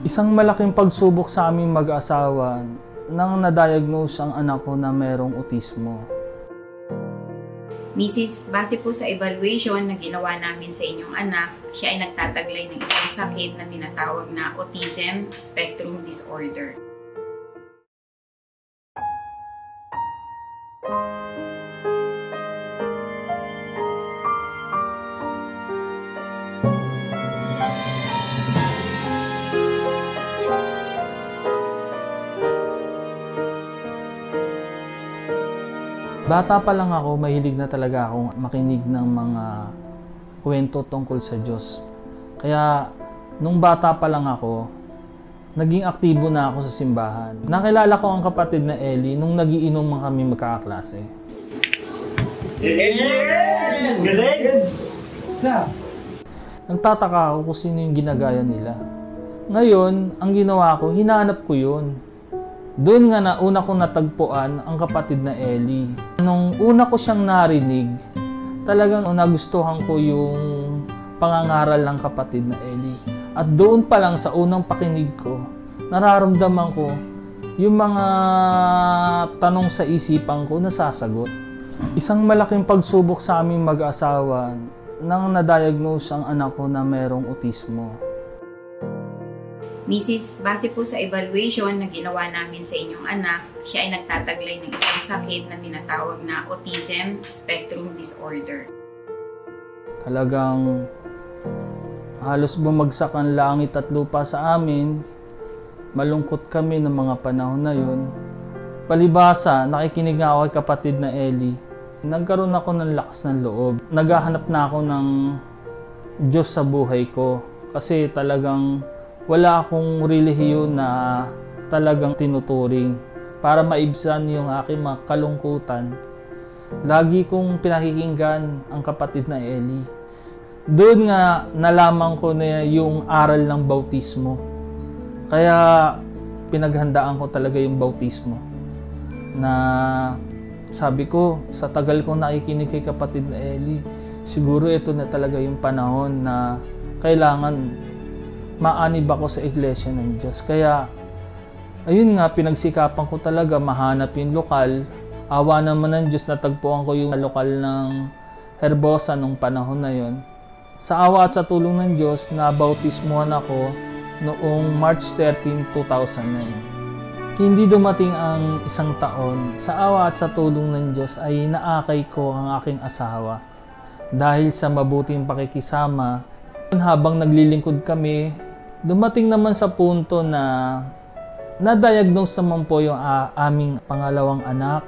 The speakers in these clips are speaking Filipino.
Isang malaking pagsubok sa aming mag-asawa nang na-diagnose ang anak ko na mayroong autismo. Mrs., base po sa evaluation na ginawa namin sa inyong anak, siya ay nagtataglay ng isang sakit na tinatawag na Autism Spectrum Disorder. Bata pa lang ako, mahilig na talaga akong makinig ng mga kwento tungkol sa Diyos. Kaya, nung bata pa lang ako, naging aktibo na ako sa simbahan. Nakilala ko ang kapatid na Ellie nung nagiinuman kami magkakaklase. Galing! Nagtataka ako kung sino yung ginagaya nila. Ngayon, ang ginawa ko, hinahanap ko yun. Doon nga na una kong natagpuan ang kapatid na Ellie. Nung una ko siyang narinig, talagang nagustuhan ko yung pangangaral ng kapatid na Ellie. At doon pa lang sa unang pakinig ko, nararamdaman ko yung mga tanong sa isipan ko nasasagot. Isang malaking pagsubok sa aming mag-asawa nang na-diagnose ang anak ko na mayroong autismo. Mrs., base po sa evaluation na ginawa namin sa inyong anak, siya ay nagtataglay ng isang sakit na tinatawag na Autism Spectrum Disorder. Talagang halos bumagsak ang langit at lupa sa amin. Malungkot kami ng mga panahon na yun. Palibasa, nakikinig nga ako kay kapatid na Ellie. Nagkaroon ako ng lakas ng loob. Naghahanap na ako ng Diyos sa buhay ko. Kasi talagang wala akong relihiyon na talagang tinuturing para maibsan yung aking mga kalungkutan. Lagi kong pinakikinggan ang kapatid na Ellie. Doon nga nalaman ko na yung aral ng bautismo. Kaya pinaghandaan ko talaga yung bautismo. Na sabi ko, sa tagal kong nakikinig kay kapatid na Ellie, siguro ito na talaga yung panahon na kailangan maanib ako sa iglesia ng Diyos. Kaya, ayun nga, pinagsikapan ko talaga mahanap yung lokal. Awa naman ng Diyos, natagpuan ko yung lokal ng Herbosa nung panahon na yon. Sa awa at sa tulong ng Diyos, nabautismuhan ako noong March 13, 2009. Hindi dumating ang isang taon, sa awa at sa tulong ng Diyos ay naakay ko ang aking asawa. Dahil sa mabuting pakikisama, habang naglilingkod kami, dumating naman sa punto na na-diagnose naman po yung aming pangalawang anak.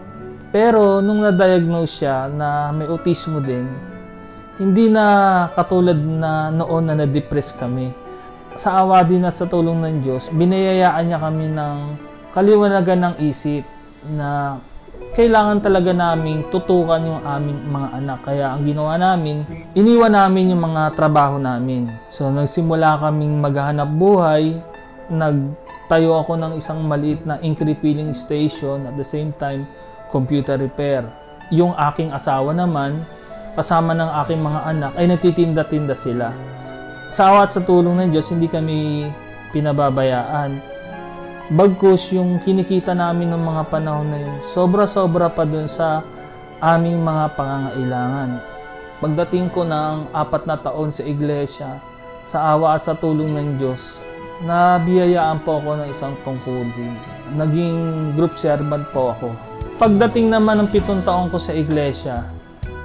Pero nung na-diagnose siya na may autismo din, hindi na katulad na noon na na-depress kami. Sa awa din at sa tulong ng Diyos, binayayaan niya kami ng kaliwanagan ng isip na kailangan talaga naming tutukan yung aming mga anak. Kaya ang ginawa namin, iniwan namin yung mga trabaho namin. So nagsimula kaming maghahanap buhay. Nagtayo ako ng isang maliit na ink refilling station, at the same time computer repair. Yung aking asawa naman, kasama ng aking mga anak, ay nagtitinda-tinda sila. Sa awa at sa tulong ng Diyos, hindi kami pinababayaan. Bagkus yung kinikita namin ng mga panahon na yun, sobra-sobra pa dun sa aming mga pangangailangan. Pagdating ko ng 4 na taon sa iglesia, sa awa at sa tulong ng Diyos, nabiyayaan po ako ng isang tungkulin. Naging group servant po ako. Pagdating naman ng 7 taon ko sa iglesia,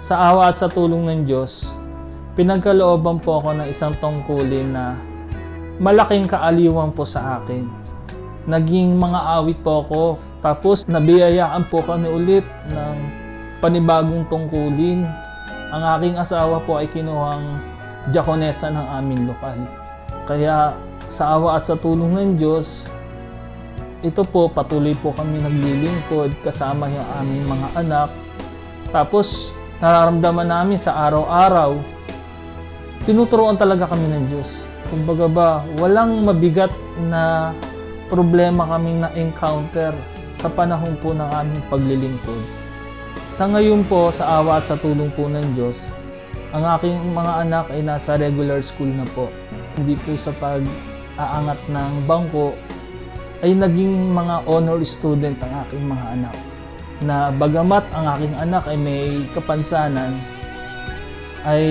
sa awa at sa tulong ng Diyos, pinagkalooban po ako ng isang tungkulin na malaking kaaliwan po sa akin. Naging mga awit po ako. Tapos nabiyayaan po kami ulit ng panibagong tungkulin. Ang aking asawa po ay kinuhang diakonesa ng aming lokal. Kaya sa awa at sa tulong ng Diyos, ito po patuloy po kami naglilingkod kasama yung aming mga anak. Tapos nararamdaman namin sa araw-araw, tinuturuan talaga kami ng Diyos. Kumbaga ba, walang mabigat na problema kaming na-encounter sa panahon po ng aming paglilingkod. Sa ngayon po, sa awa at sa tulong po ng Diyos, ang aking mga anak ay nasa regular school na po. Hindi po sa aangat ng bangko, ay naging mga honor student ang aking mga anak. Na bagamat ang aking anak ay may kapansanan, ay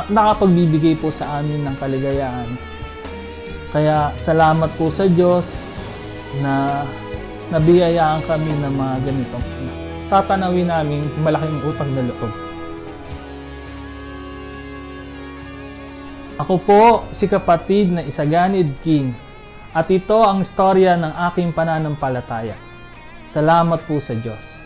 nakapagbibigay po sa amin ng kaligayahan. Kaya salamat po sa Diyos na nabiyayaan kami ng mga ganitong anak. Tatanawin namin malaking utang na loob. Ako po si kapatid na Isaganid King at ito ang istorya ng aking pananampalataya. Salamat po sa Diyos.